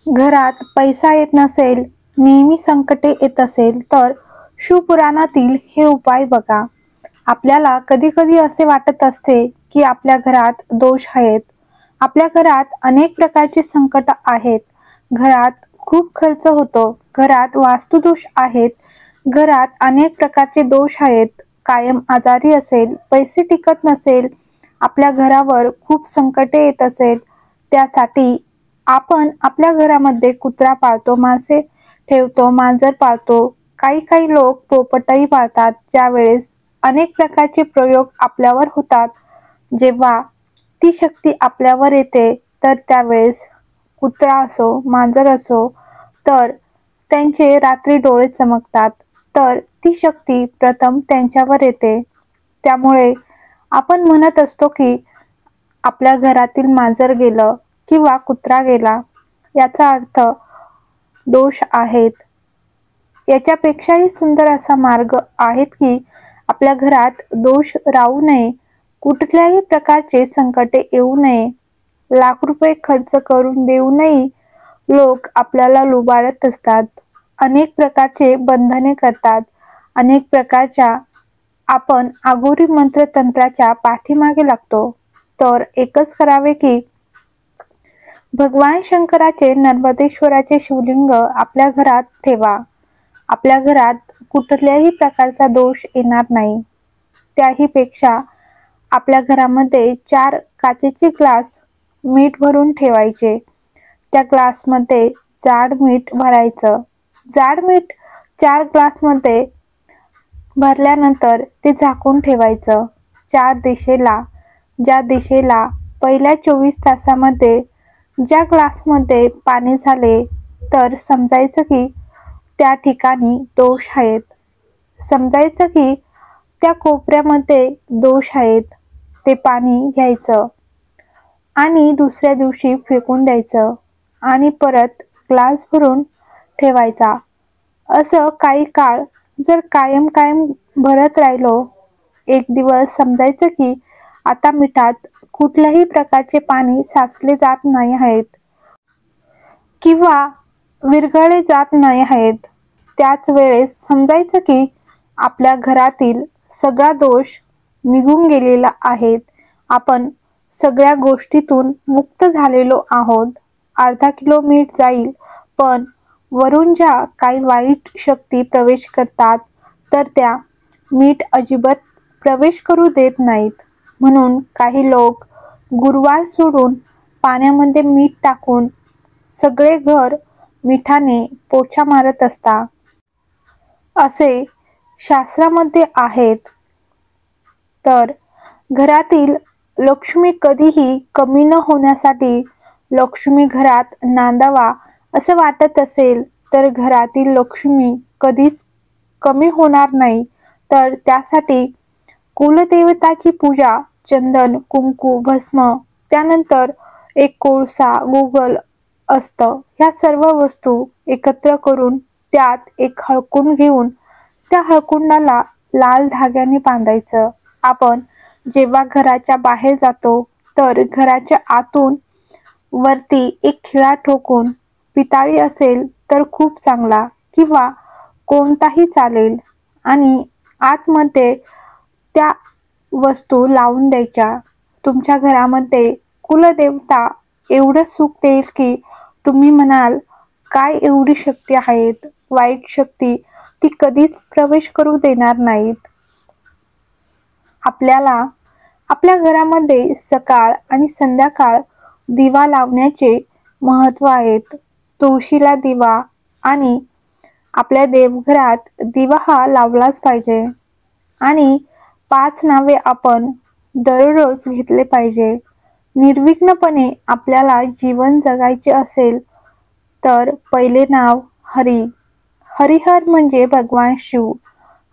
घरात पैसा येत नसेल, नेहमी संकटे येत असेल तर शिवपुराणातील हे उपाय बघा. आपल्याला कधी-कधी असे वाटत असते की आपल्या घरात दोष आहेत. आपल्या घरात अनेक प्रकारचे संकट आहेत. घरात खूप खर्च होतो. घरात वास्तुदोष आहेत. घरात अनेक प्रकारचे दोष आहेत. कायम आजारी असेल, पैसे टिकत नसेल, आपल्या घरावर खूप संकटे येत असेल, त्यासाठी आपण आपल्या घरामध्ये कुत्रा पाळतो, मासे ठेवतो, मांजर पाळतो. काही काही लोक पोपटही पाळतात. ज्यावेळेस अनेक प्रकारचे प्रयोग आपल्यावर होतात, जेव्हा ती शक्ती आपल्यावर येते, तर त्यावेळेस कुत्रा असो, मांजर असो, तर त्यांचे रात्री डोळे चमकतात. तर ती शक्ती प्रथम त्यांच्यावर येते. त्यामुळे आपण म्हणत असतो की आपल्या घरातील मांजर गेलं किंवा कुत्रा गेला, याचा अर्थ दोष आहेत. याच्यापेक्षाही सुंदर असा मार्ग आहेत की आपल्या घरात दोष राहू नये, कुठल्याही प्रकारचे संकटे येऊ नये, लाख रुपये खर्च करून देऊनही लोक आपल्याला लुबाडत असतात. अनेक प्रकारचे बंधने करतात. अनेक प्रकारच्या आपण अघोरी मंत्रतंत्राच्या पाठीमागे लागतो. तर एकच करावे की भगवान शंकराचे नर्मदेश्वराचे शिवलिंग आपल्या घरात ठेवा. आपल्या घरात कुठल्याही प्रकारचा दोष येणार नाही. त्याही पेक्षा आपल्या घरामध्ये 4 काचेचे ग्लास मीठ भरून ठेवायचे. त्या ग्लासमध्ये जाड मीठ भरायचं. जाड मीठ 4 ग्लासमध्ये भरल्यानंतर ते झाकून ठेवायचं. ज्या दिशेला पहिल्या 24 तासामध्ये ज्या ग्लासमध्ये पाणी झाले, तर समजायचं की त्या ठिकाणी दोष आहेत. समजायचं की त्या कोपऱ्यामध्ये दोष आहेत. ते पाणी घ्यायचं आणि दुसऱ्या दिवशी फेकून द्यायचं आणि परत ग्लास भरून ठेवायचा. असं काही काळ जर कायम भरत राहिलो, एक दिवस समजायचं की आता मिठात कुठल्याही प्रकारचे पाणी साचले जात नाही आहेत किंवा विरघळले जात नाही आहेत. त्याच वेळेस समजायचं की आपल्या घरातील सगळा दोष निघून गेलेला आहे. आपण सगळ्या गोष्टीतून मुक्त झालेलो आहोत. अर्धा किलो मीठ जाईल, पण वरून ज्या काही वाईट शक्ती प्रवेश करतात, तर त्या मीठ अजिबात प्रवेश करू देत नाहीत. म्हणून काही लोक गुरुवार सोडून पाण्यामध्ये मीठ टाकून सगळे घर मिठाने पोछा मारत असतात. असे शास्त्रामध्ये आहेत. तर घरातील लक्ष्मी कधीही कमी न होण्यासाठी, लक्ष्मी घरात नांदावा असं वाटत असेल, तर घरातील लक्ष्मी कधीच कमी होणार नाही, तर त्यासाठी कुलदेवताची पूजा, चंदन, कुंकू, भस्म, त्यानंतर एक कोळसा, गुगल असतं, ह्या सर्व वस्तू एकत्र करून त्यात एक हळकुंड घेऊन त्या हळकुंडाला लाल धाग्याने बांधायचं. आपण जेव्हा घराच्या बाहेर जातो, तर घराच्या आतून वरती एक खिळा ठोकून, पितळी असेल तर खूप चांगला किंवा कोणताही चालेल, आणि आतमध्ये त्या वस्तू लावून द्यायच्या. तुमच्या घरामध्ये कुलदेवता एवढं सुख देईल की तुम्ही म्हणाल, काय एवढी शक्ती आहेत, वाईट शक्ती ती कधीच प्रवेश करू देणार नाहीत. आपल्याला आपल्या घरामध्ये सकाळ आणि संध्याकाळ दिवा लावण्याचे महत्त्व आहेत. तुळशीला दिवा आणि आपल्या देवघरात दिवा हा लावलाच पाहिजे. आणि 5 नावे आपण दररोज घेतले पाहिजे. निर्विघ्नपणे आपल्याला जीवन जगायचे असेल, तर पहिले नाव हरी. हरिहर म्हणजे भगवान शिव,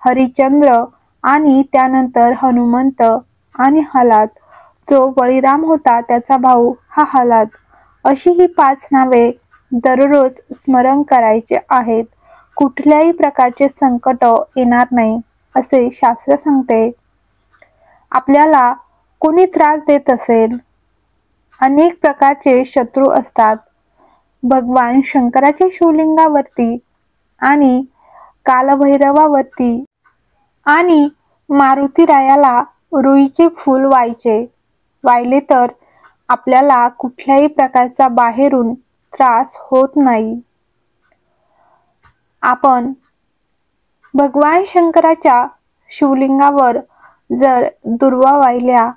हरिश्चंद्र, आणि त्यानंतर हनुमंत आणि हलात, जो बळीराम होता त्याचा भाऊ हा हलात. अशी ही 5 नावे दररोज स्मरण करायचे आहेत. कुठल्याही प्रकारचे संकट येणार नाही असे शास्त्र सांगते. आपल्याला कोणी त्रास देत असेल, अनेक प्रकारचे शत्रू असतात, भगवान शंकराच्या शिवलिंगावरती आणि कालभैरवावरती आणि मारुतीरायाला रुईचे फूल वाहिले तर आपल्याला कुठल्याही प्रकारचा बाहेरून त्रास होत नाही. आपण भगवान शंकराच्या शिवलिंगावर जर दुर्वा वाहिल्या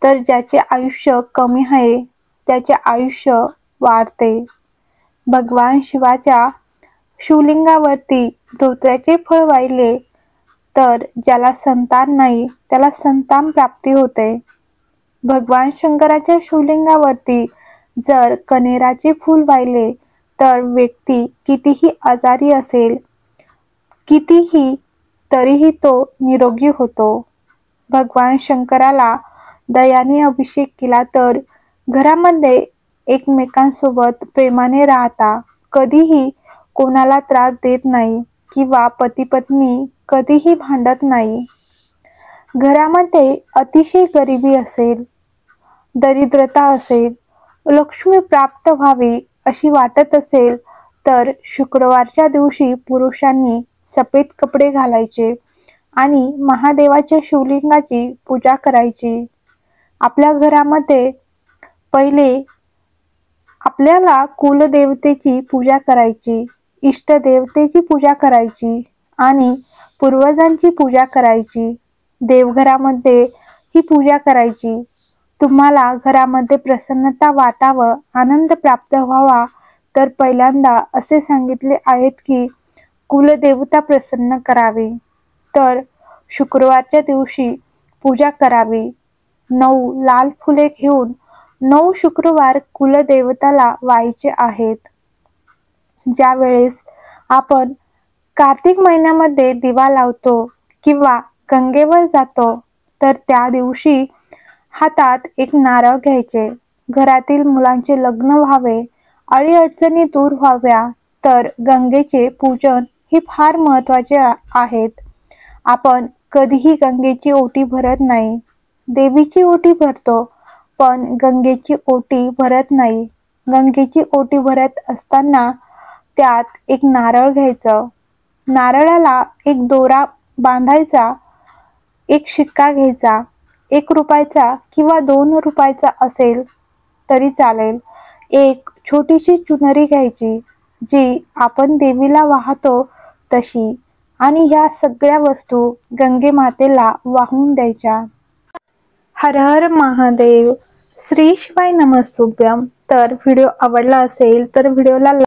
तर ज्याचे आयुष्य कमी आहे त्याचे आयुष्य वाढते. भगवान शिवाच्या शिवलिंगावरती धोत्र्याचे फळ वाहिले तर ज्याला संतान नाही त्याला संतान प्राप्ती होते. भगवान शंकराच्या शिवलिंगावरती जर कनेराचे फूल वाहिले तर व्यक्ती कितीही आजारी असेल तरीही तो निरोगी होतो. भगवान शंकराला दयाने अभिषेक केला तर घरामध्ये एकमेकांसोबत प्रेमाने राहता, कधीही कोणाला त्रास देत नाही किंवा पती पत्नी कधीही भांडत नाही. घरामध्ये अतिशय गरिबी असेल, दरिद्रता असेल, लक्ष्मी प्राप्त व्हावी अशी वाटत असेल तर शुक्रवारच्या दिवशी पुरुषांनी सफेद कपडे घालायचे आणि महादेवाच्या शिवलिंगाची पूजा करायची. आपल्या घरामध्ये पहिले आपल्याला कुलदेवतेची पूजा करायची, इष्टदेवतेची पूजा करायची आणि पूर्वजांची पूजा करायची. देवघरामध्ये ही पूजा करायची. तुम्हाला घरामध्ये प्रसन्नता वाटावं, आनंद प्राप्त व्हावा तर पहिल्यांदा असे सांगितले आहेत की कुलदेवता प्रसन्न करावी. तर शुक्रवारच्या दिवशी पूजा करावी. 9 लाल फुले घेऊन 9 शुक्रवार कुलदेवताला व्हायचे आहेत. ज्या वेळेस आपण कार्तिक महिन्यामध्ये दिवा लावतो किंवा गंगेवर जातो तर त्या दिवशी हातात एक नारळ घ्यायचे. घरातील मुलांचे लग्न व्हावे, अडीअडचणी दूर व्हाव्या तर गंगेचे पूजन हे फार महत्त्वाचे आहेत. आपण कधीही गंगेची ओटी भरत नाही. देवीची ओटी भरतो पण गंगेची ओटी भरत नाही. गंगेची ओटी भरत असताना त्यात एक नारळ घ्यायचं, नारळाला एक दोरा बांधायचा, एक शिक्का घ्यायचा, 1 रुपयाचा किंवा 2 रुपयाचा असेल तरी चालेल. एक छोटीशी चुनरी घ्यायची जी आपण देवीला वाहतो तशी आणि ह्या सगळ्या वस्तू गंगे मातेला वाहून द्यायच्या. हर हर महादेव. श्री शिवाय नमस्तुभ्यम. तर व्हिडिओ आवडला असेल तर व्हिडिओला